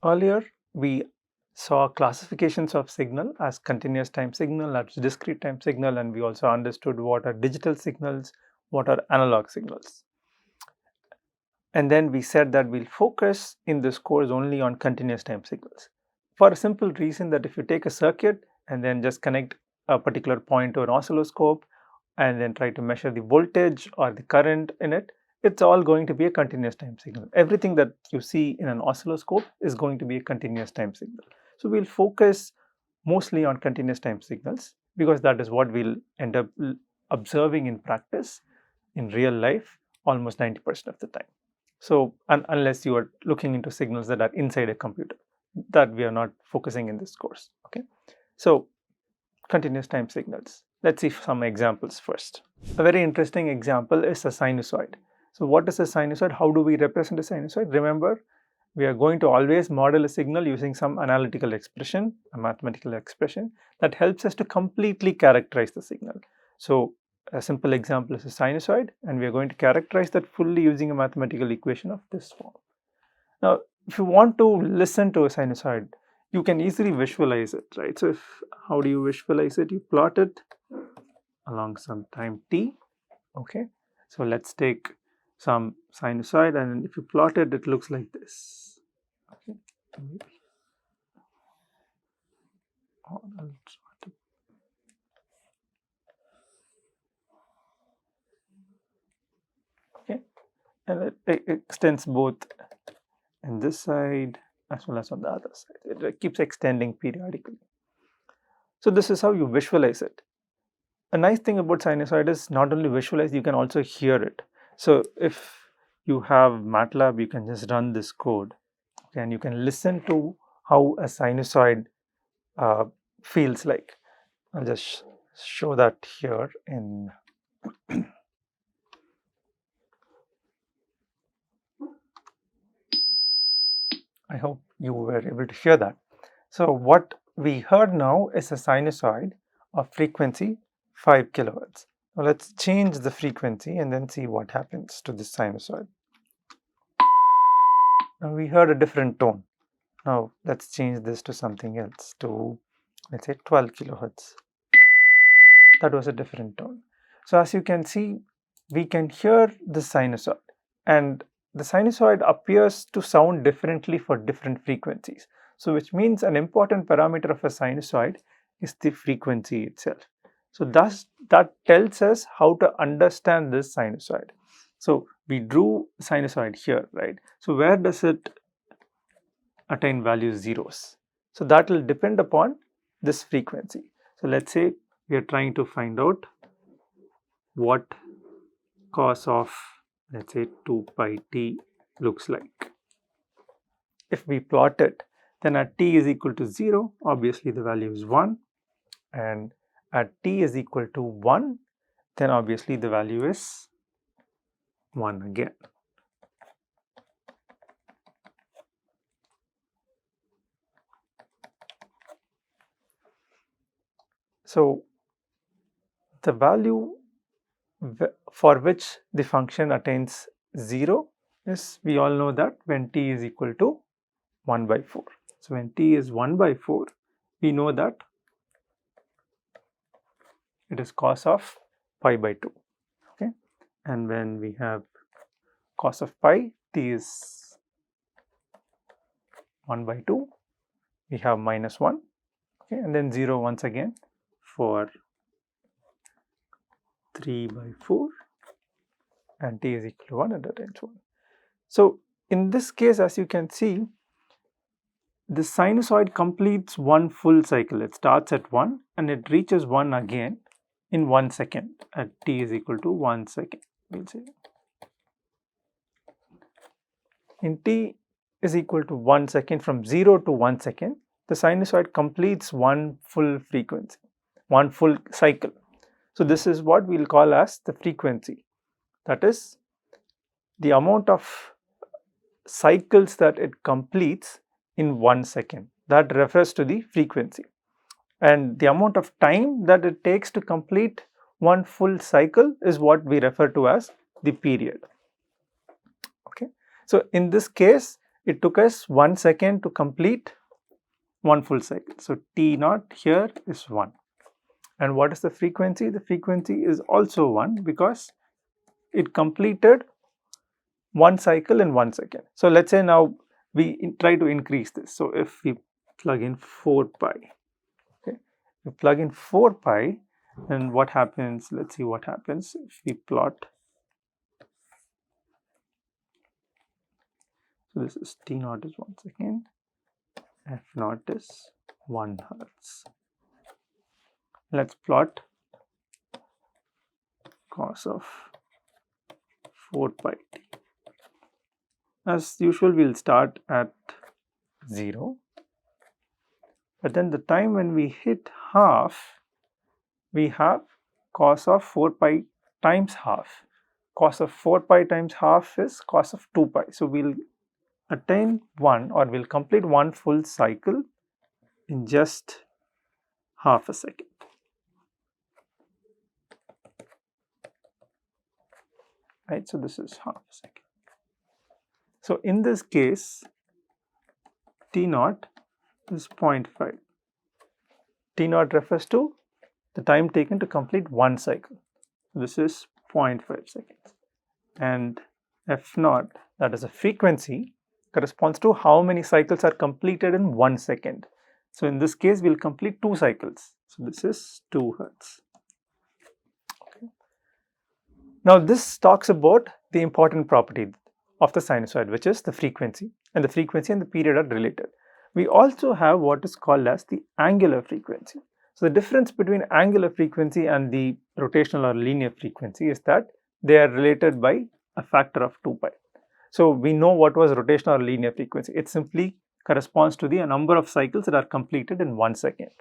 Earlier, we saw classifications of signal as continuous time signal, as discrete time signal, and we also understood what are digital signals, what are analog signals. And then we said that we'll focus in this course only on continuous time signals, for a simple reason that if you take a circuit and then just connect a particular point to an oscilloscope and then try to measure the voltage or the current in it, it's all going to be a continuous time signal. Everything that you see in an oscilloscope is going to be a continuous time signal. So we'll focus mostly on continuous time signals because that is what we'll end up observing in practice in real life almost 90% of the time. So unless you are looking into signals that are inside a computer, that we are not focusing in this course. Okay, so continuous time signals. Let's see some examples first. A very interesting example is a sinusoid. So what is a sinusoid? How do we represent a sinusoid? Remember, we are going to always model a signal using some analytical expression, a mathematical expression that helps us to completely characterize the signal. So a simple example is a sinusoid, and we are going to characterize that fully using a mathematical equation of this form. Now, if you want to listen to a sinusoid, you can easily visualize it, right? So how do you visualize it? You plot it along some time t. Okay, so let's take some sinusoid, and if you plot it, it looks like this. Okay, okay, and it extends both in this side as well as on the other side. It keeps extending periodically. So this is how you visualize it. A nice thing about sinusoid is not only visualize, you can also hear it. So if you have MATLAB, you can just run this code, okay, and you can listen to how a sinusoid feels like. I'll just show that here in I hope you were able to hear that. So what we heard now is a sinusoid of frequency 5 kilohertz. Now let's change the frequency and then see what happens to this sinusoid. Now we heard a different tone. Now let's change this to something else, to let's say 12 kilohertz. That was a different tone. So as you can see, we can hear the sinusoid, and the sinusoid appears to sound differently for different frequencies. So which means an important parameter of a sinusoid is the frequency itself. So thus that tells us how to understand this sinusoid. So we drew sinusoid here, right? So where does it attain value zeros? So that will depend upon this frequency. So let's say we are trying to find out what cos of, let's say, 2 pi t looks like. If we plot it, then at t is equal to 0, obviously the value is 1, and at t is equal to 1, then obviously the value is 1 again. So the value for which the function attains 0 is, we all know that when t is equal to 1 by 4. So when t is 1 by 4, we know that it is cos of pi by 2. Okay, and when we have cos of pi, t is 1 by 2, we have minus 1, okay, and then 0 once again for 3 by 4, and t is equal to 1 and attains 1. So in this case, as you can see, the sinusoid completes one full cycle. It starts at 1 and it reaches 1 again in 1 second at t is equal to 1 second. We'll say in t is equal to 1 second, from 0 to 1 second, the sinusoid completes one full frequency, one full cycle. So this is what we'll call as the frequency. That is the amount of cycles that it completes in 1 second. That refers to the frequency. And the amount of time that it takes to complete one full cycle is what we refer to as the period. Okay. So in this case, it took us 1 second to complete one full cycle. So T naught here is 1. And what is the frequency? The frequency is also 1 because it completed one cycle in 1 second. So let's say now we try to increase this. So if we plug in 4 pi, okay, we plug in 4 pi, then what happens? Let's see what happens if we plot. So this is T naught is 1 second, F naught is 1 hertz. Let's plot cos of 4 pi t. As usual, we'll start at 0, but then the time when we hit half, we have cos of 4 pi times half. Cos of 4 pi times half is cos of 2 pi. So we'll attain one, or we'll complete one full cycle in just half a second. Right, so this is half a second. So in this case, T naught is 0.5. T naught refers to the time taken to complete one cycle. This is 0.5 seconds. And F naught, that is a frequency, corresponds to how many cycles are completed in 1 second. So in this case, we'll complete 2 cycles. So this is 2 hertz. Okay. Now this talks about the important property of the sinusoid, which is the frequency. And the frequency and the period are related. We also have what is called as the angular frequency. So the difference between angular frequency and the rotational or linear frequency is that they are related by a factor of 2 pi. So we know what was rotational or linear frequency. It simply corresponds to the number of cycles that are completed in 1 second.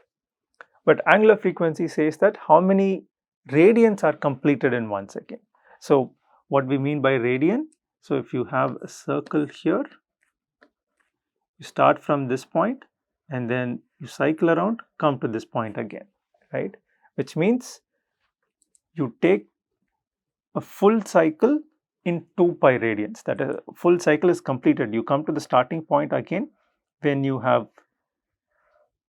But angular frequency says that how many radians are completed in 1 second. So what we mean by radian, so if you have a circle here, you start from this point and then you cycle around, come to this point again, right? Which means you take a full cycle in 2 pi radians. That is, a full cycle is completed. You come to the starting point again when you have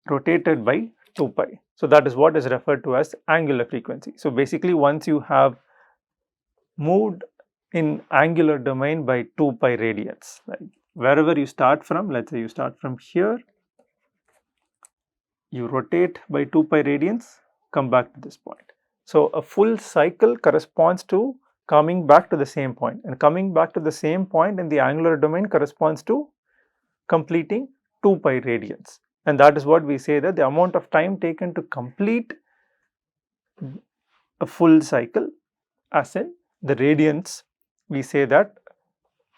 rotated by 2 pi. So that is what is referred to as angular frequency. So basically, once you have moved in angular domain by 2 pi radians, right? Wherever you start from, let's say you start from here, you rotate by 2 pi radians, come back to this point. So a full cycle corresponds to coming back to the same point, and coming back to the same point in the angular domain corresponds to completing 2 pi radians. And that is what we say, that the amount of time taken to complete a full cycle, as in the radians, we say that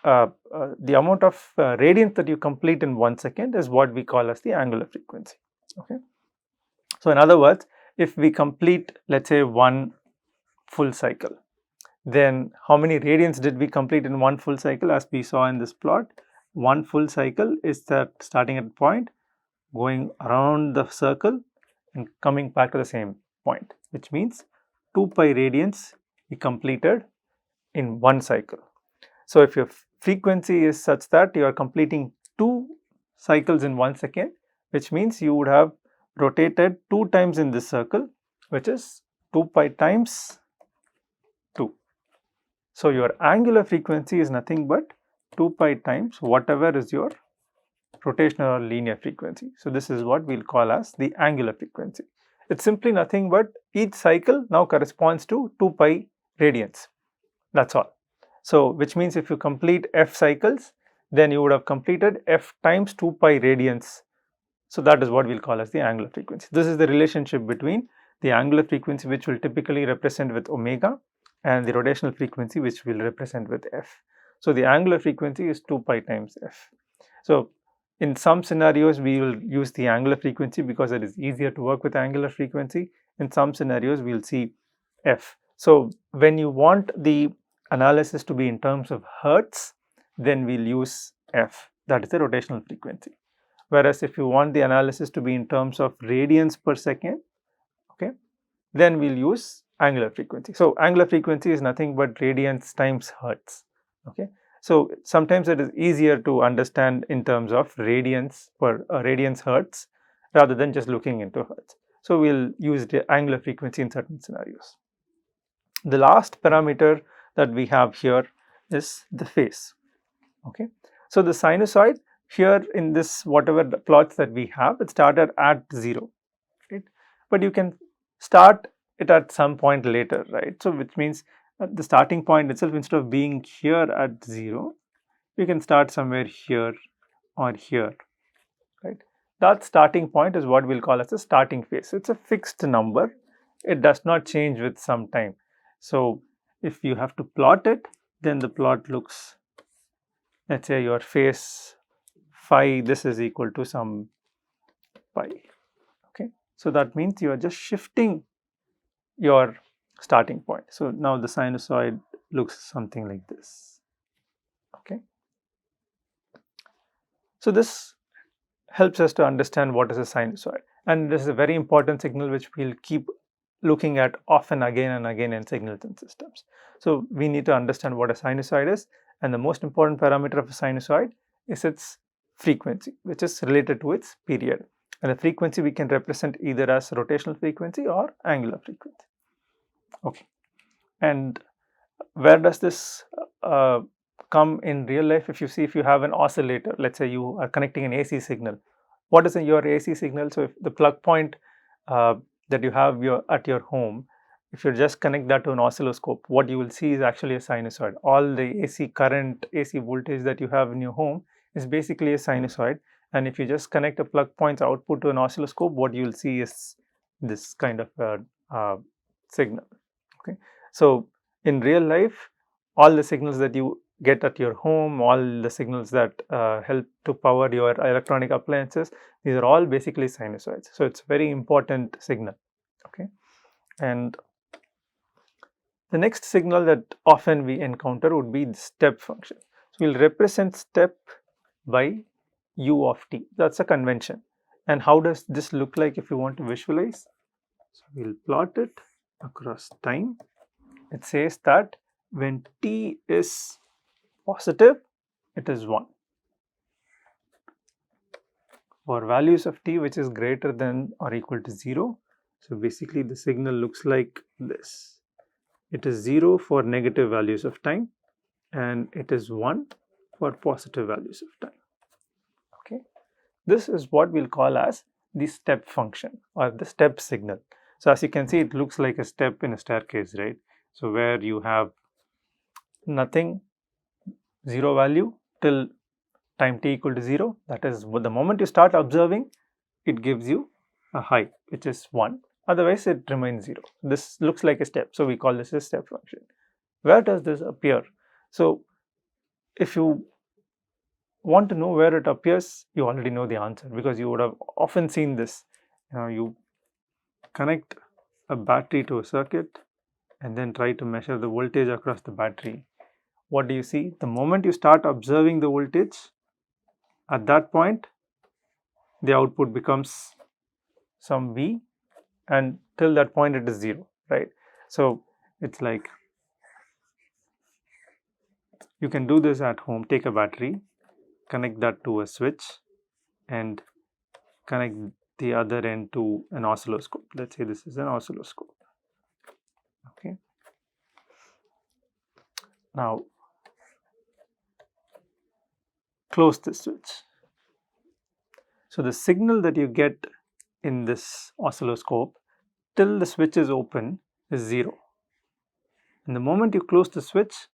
the amount of radians that you complete in 1 second is what we call as the angular frequency. Okay. So in other words, if we complete, let's say, one full cycle, then how many radians did we complete in one full cycle? As we saw in this plot, one full cycle is that starting at a point, going around the circle and coming back to the same point, which means 2 pi radians we completed in one cycle. So if your frequency is such that you are completing 2 cycles in 1 second, which means you would have rotated 2 times in this circle, which is 2 pi times 2. So your angular frequency is nothing but 2 pi times whatever is your rotational or linear frequency. So this is what we'll call as the angular frequency. It's simply nothing but each cycle now corresponds to 2 pi radians. That's all. So which means if you complete f cycles, then you would have completed f times 2 pi radians. So that is what we'll call as the angular frequency. This is the relationship between the angular frequency, which will typically represent with omega, and the rotational frequency, which will represent with f. So the angular frequency is 2 pi times f. So in some scenarios, we will use the angular frequency because it is easier to work with angular frequency. In some scenarios, we will see f. So when you want the analysis to be in terms of hertz, then we'll use f, that is the rotational frequency. Whereas if you want the analysis to be in terms of radians per second, okay, then we'll use angular frequency. So angular frequency is nothing but radians times hertz. Okay, So sometimes it is easier to understand in terms of radians per radians hertz rather than just looking into hertz. So we'll use the angular frequency in certain scenarios. The last parameter that we have here is the phase. Okay, so the sinusoid here in this whatever the plots that we have, it started at 0, right? But you can start it at some point later, right? So which means the starting point itself, instead of being here at 0, you can start somewhere here or here, right? That starting point is what we'll call as a starting phase. It's a fixed number. It does not change with some time. So if you have to plot it, then the plot looks, let's say your phase phi, this is equal to some pi. Okay, so that means you are just shifting your starting point. So now the sinusoid looks something like this. Okay, so this helps us to understand what is a sinusoid, and this is a very important signal which we'll keep looking at often again and again in signals and systems. So we need to understand what a sinusoid is, and the most important parameter of a sinusoid is its frequency, which is related to its period. And the frequency we can represent either as rotational frequency or angular frequency. Okay, and where does this come in real life? If you see, if you have an oscillator, let's say you are connecting an AC signal, what is your AC signal? So if the plug point that you have at your home, if you just connect that to an oscilloscope, what you will see is actually a sinusoid. All the AC current, AC voltage that you have in your home is basically a sinusoid. And if you just connect a plug point's output to an oscilloscope, what you will see is this kind of signal. Okay, so in real life, all the signals that you get at your home, all the signals that help to power your electronic appliances, these are all basically sinusoids. So it's a very important signal. Okay, and the next signal that often we encounter would be the step function. So we'll represent step by u of t. That's a convention. And how does this look like if you want to visualize? So we'll plot it across time. It says that when t is positive, it is 1. For values of t which is greater than or equal to 0, so basically the signal looks like this. It is 0 for negative values of time and it is 1 for positive values of time. Okay, this is what we'll call as the step function or the step signal. So as you can see, it looks like a step in a staircase, right? So where you have nothing, 0 value till time t equal to 0, that is the moment you start observing, it gives you a high which is 1, otherwise it remains 0. This looks like a step, so we call this a step function. Where does this appear? So if you want to know where it appears, you already know the answer because you would have often seen this. You connect a battery to a circuit and then try to measure the voltage across the battery. What do you see? The moment you start observing the voltage, at that point the output becomes some V, and till that point it is 0, right? So it's like you can do this at home. Take a battery, connect that to a switch and connect the other end to an oscilloscope. Let's say this is an oscilloscope. Okay, now close the switch. So the signal that you get in this oscilloscope till the switch is open is 0. And the moment you close the switch,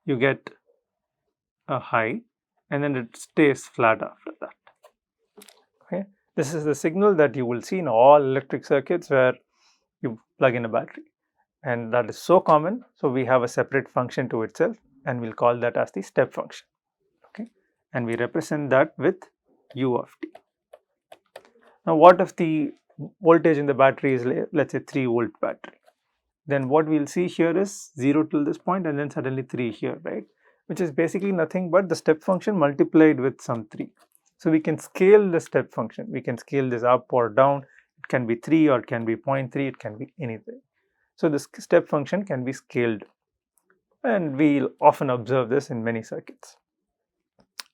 you get a high and then it stays flat after that. Okay, this is the signal that you will see in all electric circuits where you plug in a battery, and that is so common. So we have a separate function to itself and we'll call that as the step function. Okay, and we represent that with u of t. Now what if the voltage in the battery is, let's say, 3-volt battery? Then what we'll see here is 0 till this point and then suddenly 3 here, right? Which is basically nothing but the step function multiplied with some 3. So we can scale the step function. We can scale this up or down. It can be 3 or it can be 0.3, it can be anything. So this step function can be scaled and we'll often observe this in many circuits.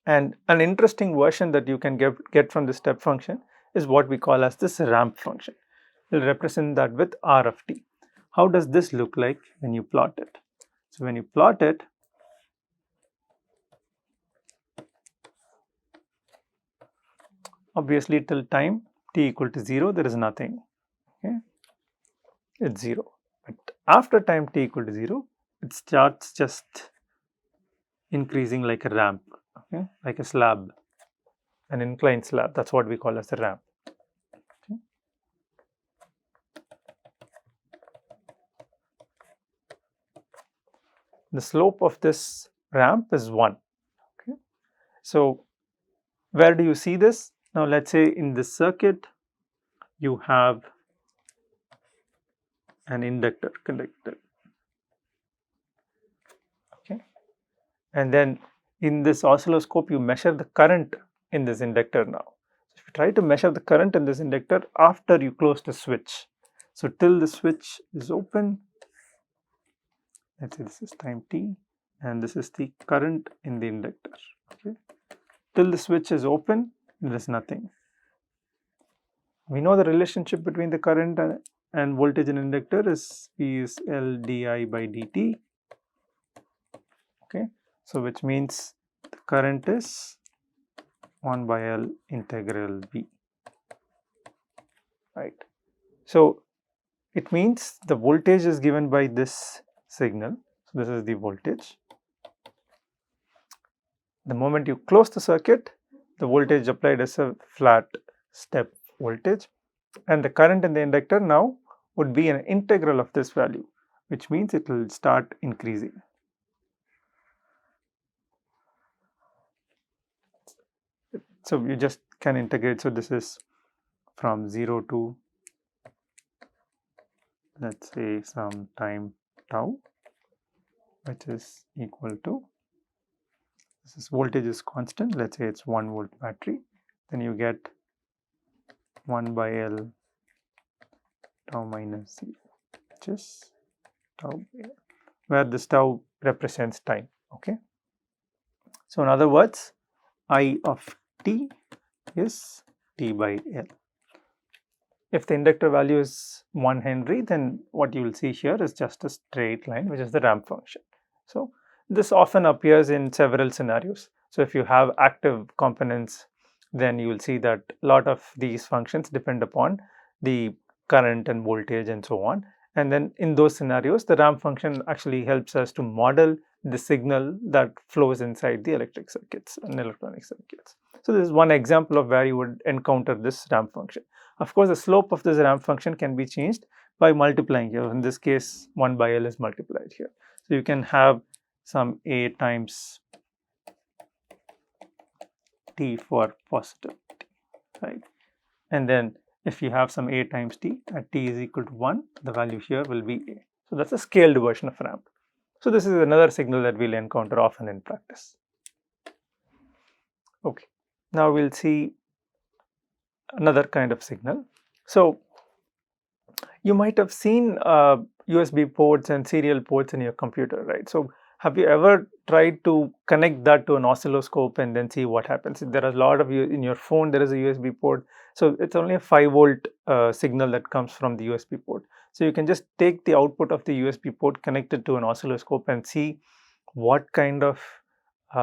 And an interesting version that you can get from the step function is what we call as this ramp function. We'll represent that with R of t. How does this look like when you plot it? So when you plot it, obviously till time t equal to 0, there is nothing. Okay, it's 0. But after time t equal to 0, it starts just increasing like a ramp, okay, like a slab, an inclined slab. That's what we call as a ramp. Okay. The slope of this ramp is 1. Okay. So where do you see this? Now let's say in this circuit you have an inductor connected. Okay. And then in this oscilloscope you measure the current in this inductor now. So if you try to measure the current in this inductor after you close the switch, so till the switch is open, let's say this is time t and this is the current in the inductor. Okay. Till the switch is open, there is nothing. We know the relationship between the current and voltage in inductor is V is L di by dt. Okay, so which means the current is 1 by L integral V, right? So it means the voltage is given by this signal. So this is the voltage. The moment you close the circuit, the voltage applied is a flat step voltage, and the current in the inductor now would be an integral of this value, which means it will start increasing. So you just can integrate. So this is from 0 to, let's say, some time tau, which is equal to, this is voltage is constant, let's say it's 1 volt battery, then you get 1 by L tau minus 0, which is tau by L, where this tau represents time. Okay. So in other words, I of t is t by L. If the inductor value is 1 Henry, then what you will see here is just a straight line, which is the ramp function. So this often appears in several scenarios. So if you have active components, then you will see that a lot of these functions depend upon the current and voltage and so on. And then in those scenarios, the ramp function actually helps us to model the signal that flows inside the electric circuits and electronic circuits. So this is one example of where you would encounter this ramp function. Of course, the slope of this ramp function can be changed by multiplying here. In this case, 1 by L is multiplied here. So you can have some A times t for positive t, right? And then if you have some A times t at t is equal to 1, the value here will be A. So that's a scaled version of ramp. So this is another signal that we'll encounter often in practice. Okay, now we'll see another kind of signal. So you might have seen USB ports and serial ports in your computer, right? So have you ever tried to connect that to an oscilloscope and then see what happens? There are a lot of in your phone, there is a USB port. So it's only a 5-volt signal that comes from the USB port. So you can just take the output of the USB port, connect it to an oscilloscope and see what kind of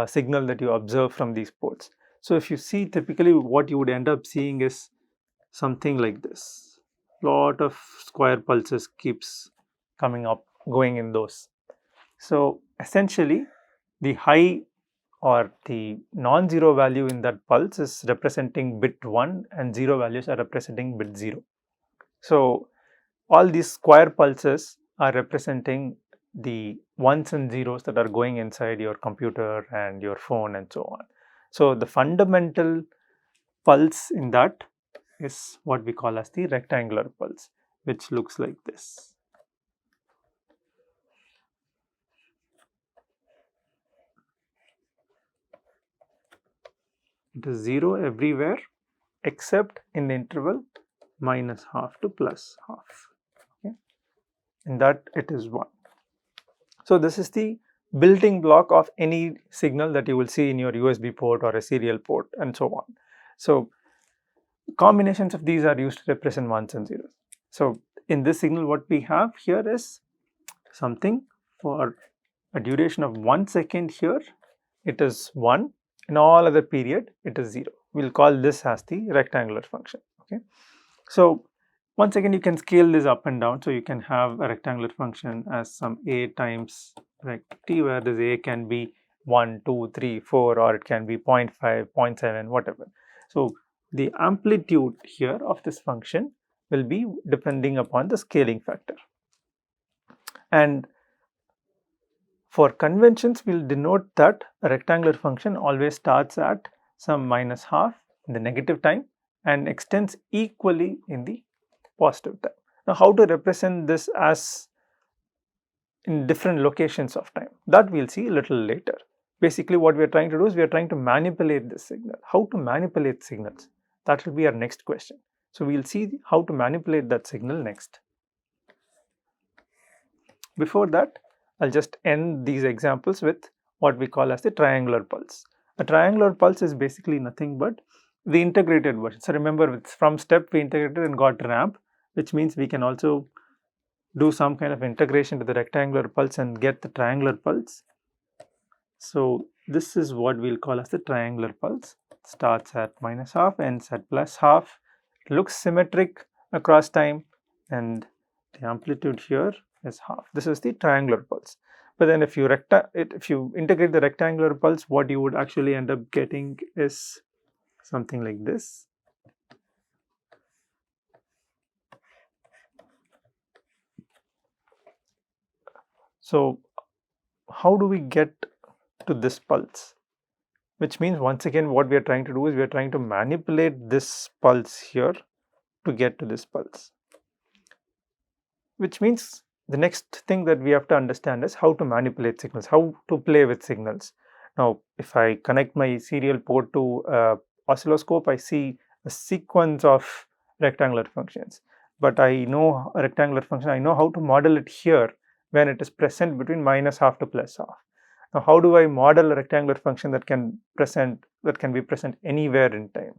signal that you observe from these ports. So if you see, typically what you would end up seeing is something like this. Lot of square pulses keeps coming up, going in those. So essentially the high or the non-zero value in that pulse is representing bit 1 and 0 values are representing bit 0. So all these square pulses are representing the ones and zeros that are going inside your computer and your phone and so on. So the fundamental pulse in that is what we call as the rectangular pulse, which looks like this. It is 0 everywhere except in the interval minus half to plus half. Okay. In that it is 1. So this is the building block of any signal that you will see in your USB port or a serial port and so on. So combinations of these are used to represent ones and zeros. So in this signal what we have here is something for a duration of 1 second. Here it is 1, in all other period it is 0. We will call this as the rectangular function. Okay. So once again you can scale this up and down, so you can have a rectangular function as some a times rect t, where this a can be 1, 2, 3, 4, or it can be 0.5, 0.7, whatever. So the amplitude here of this function will be depending upon the scaling factor. And for conventions, we will denote that a rectangular function always starts at some minus half in the negative time and extends equally in the positive time. Now, how to represent this as in different locations of time, that we will see a little later. Basically, what we are trying to do is we are trying to manipulate this signal. How to manipulate signals? That will be our next question. So, we will see how to manipulate that signal next. Before that, I'll just end these examples with what we call as the triangular pulse. A triangular pulse is basically nothing but the integrated version. So remember, from step we integrated and got ramp, which means we can also do some kind of integration to the rectangular pulse and get the triangular pulse. So this is what we'll call as the triangular pulse. Starts at minus half, ends at plus half. It looks symmetric across time, and the amplitude here is half. This is the triangular pulse. But then if you integrate the rectangular pulse, what you would actually end up getting is something like this. So how do we get to this pulse? Which means, once again, what we are trying to do is we are trying to manipulate this pulse here to get to this pulse. Which means the next thing that we have to understand is how to manipulate signals, how to play with signals. Now, if I connect my serial port to oscilloscope, I see a sequence of rectangular functions. But I know a rectangular function, I know how to model it here when it is present between minus half to plus half. Now, how do I model a rectangular function that can be present anywhere in time,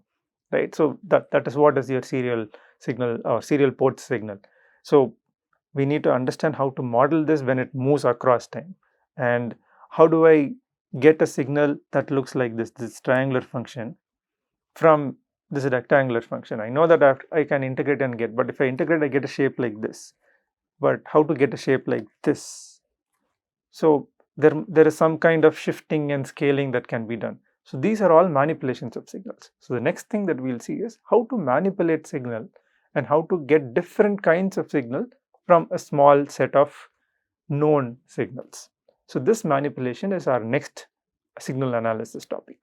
right? So that is what is your serial signal or serial port signal. So we need to understand how to model this when it moves across time, and how do I get a signal that looks like this triangular function from this rectangular function. I know that I can integrate and get, but if I integrate, I get a shape like this. But how to get a shape like this? So there is some kind of shifting and scaling that can be done. So these are all manipulations of signals. So the next thing that we'll see is how to manipulate signal and how to get different kinds of signal from a small set of known signals. So this manipulation is our next signal analysis topic.